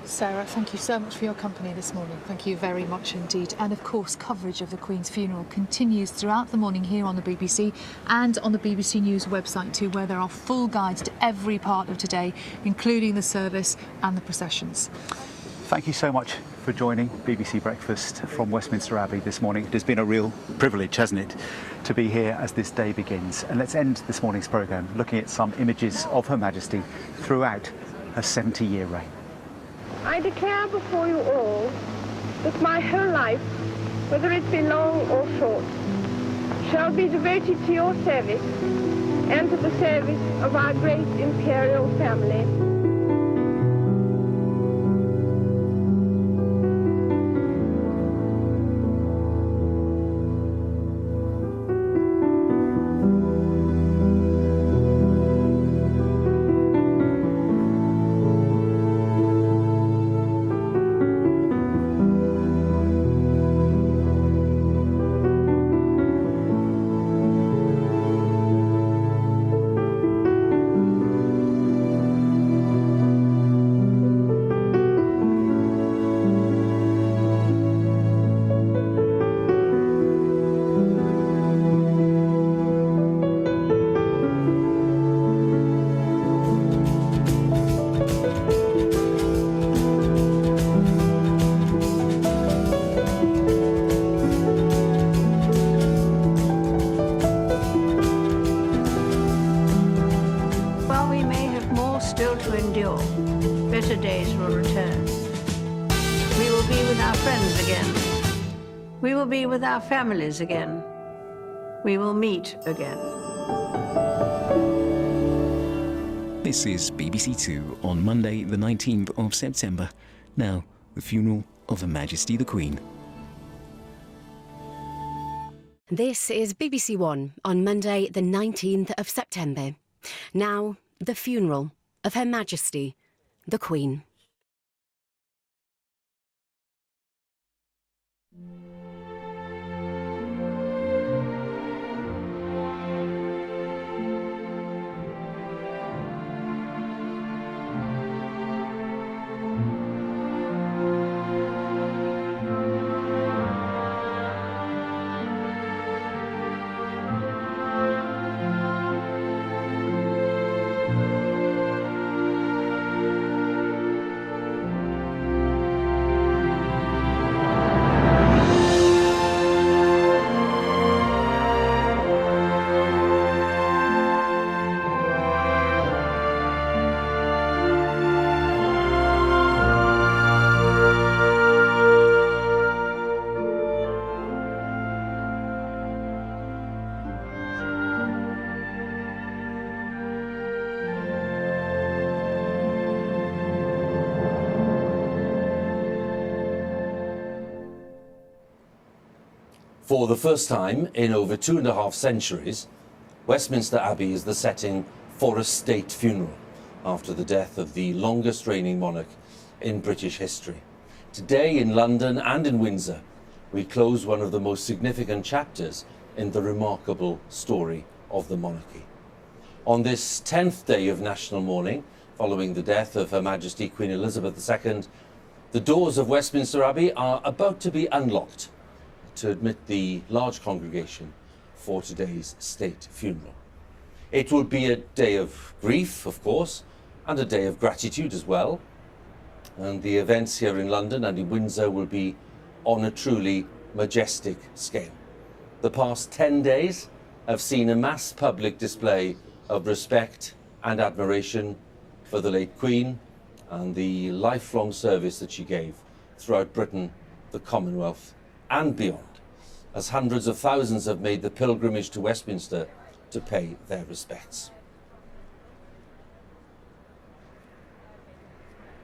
Sarah, thank you so much for your company this morning. Thank you very much indeed. And of course, coverage of the Queen's funeral continues throughout the morning here on the BBC and on the BBC News website too, where there are full guides to every part of today, including the service and the processions. Thank you so much for joining BBC Breakfast from Westminster Abbey this morning. It has been a real privilege, hasn't it, to be here as this day begins. And let's end this morning's programme looking at some images of Her Majesty throughout her 70-year reign. I declare before you all that my whole life, whether it be long or short, shall be devoted to your service and to the service of our great imperial family. To endure, better days will return. We will be with our friends again. We will be with our families again. We will meet again. This is BBC Two on Monday, the 19th of September. Now, the funeral of Her Majesty the Queen. This is BBC One on Monday, the 19th of September. Now, the funeral of Her Majesty, the Queen. For the first time in over 2.5 centuries, Westminster Abbey is the setting for a state funeral after the death of the longest reigning monarch in British history. Today in London and in Windsor, we close one of the most significant chapters in the remarkable story of the monarchy. On this 10th day of national mourning, following the death of Her Majesty Queen Elizabeth II, the doors of Westminster Abbey are about to be unlocked to admit the large congregation for today's state funeral. It will be a day of grief, of course, and a day of gratitude as well. And the events here in London and in Windsor will be on a truly majestic scale. The past 10 days have seen a mass public display of respect and admiration for the late Queen and the lifelong service that she gave throughout Britain, the Commonwealth and beyond, as hundreds of thousands have made the pilgrimage to Westminster to pay their respects.